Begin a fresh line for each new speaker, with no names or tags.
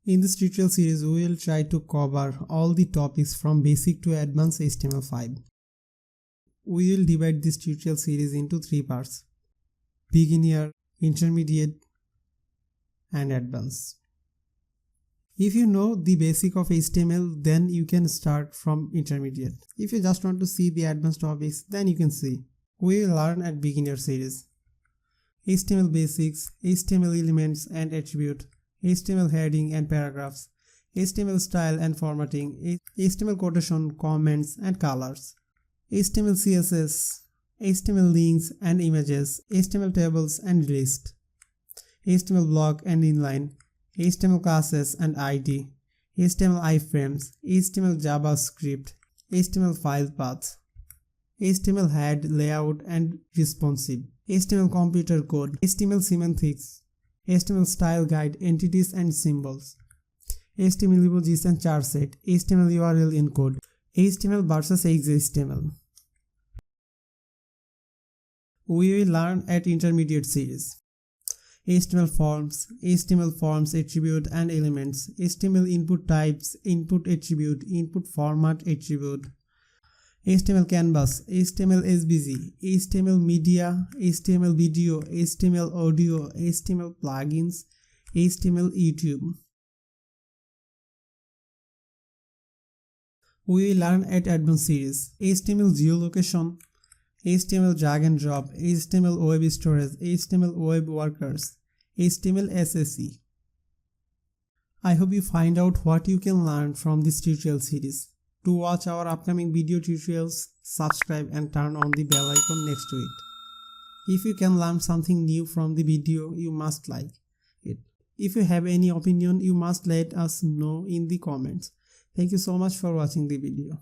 In this tutorial series, we will try to cover all the topics from basic to advanced HTML5. We will divide this tutorial series into three parts: beginner, intermediate, and advanced. If you know the basic of HTML, then you can start from intermediate. If you just want to see the advanced topics, then you can see. We will learn at beginner series: HTML basics, HTML elements and attribute, HTML heading and paragraphs, HTML style and formatting, HTML quotation, comments and colors, HTML CSS, HTML links and images, HTML tables and lists, HTML block and inline, HTML classes and ID, HTML iframes, HTML JavaScript, HTML file path, HTML head layout and responsive, HTML computer code, HTML semantics, HTML style guide, entities and symbols, HTML emojis and char set, HTML URL encode, HTML versus XHTML. We will learn at intermediate series: HTML forms attribute and elements, HTML input types, input attribute, input format attribute, HTML canvas, HTML SVG, HTML media, HTML video, HTML audio, HTML plugins, HTML YouTube. We will learn at advanced series: HTML geolocation, HTML drag and drop, HTML web storage, HTML web workers, HTML SSE. I hope you find out what you can learn from this tutorial series. To watch our upcoming video tutorials, subscribe and turn on the bell icon next to it. If you can learn something new from the video, you must like it. If you have any opinion, you must let us know in the comments. Thank you so much for watching the video.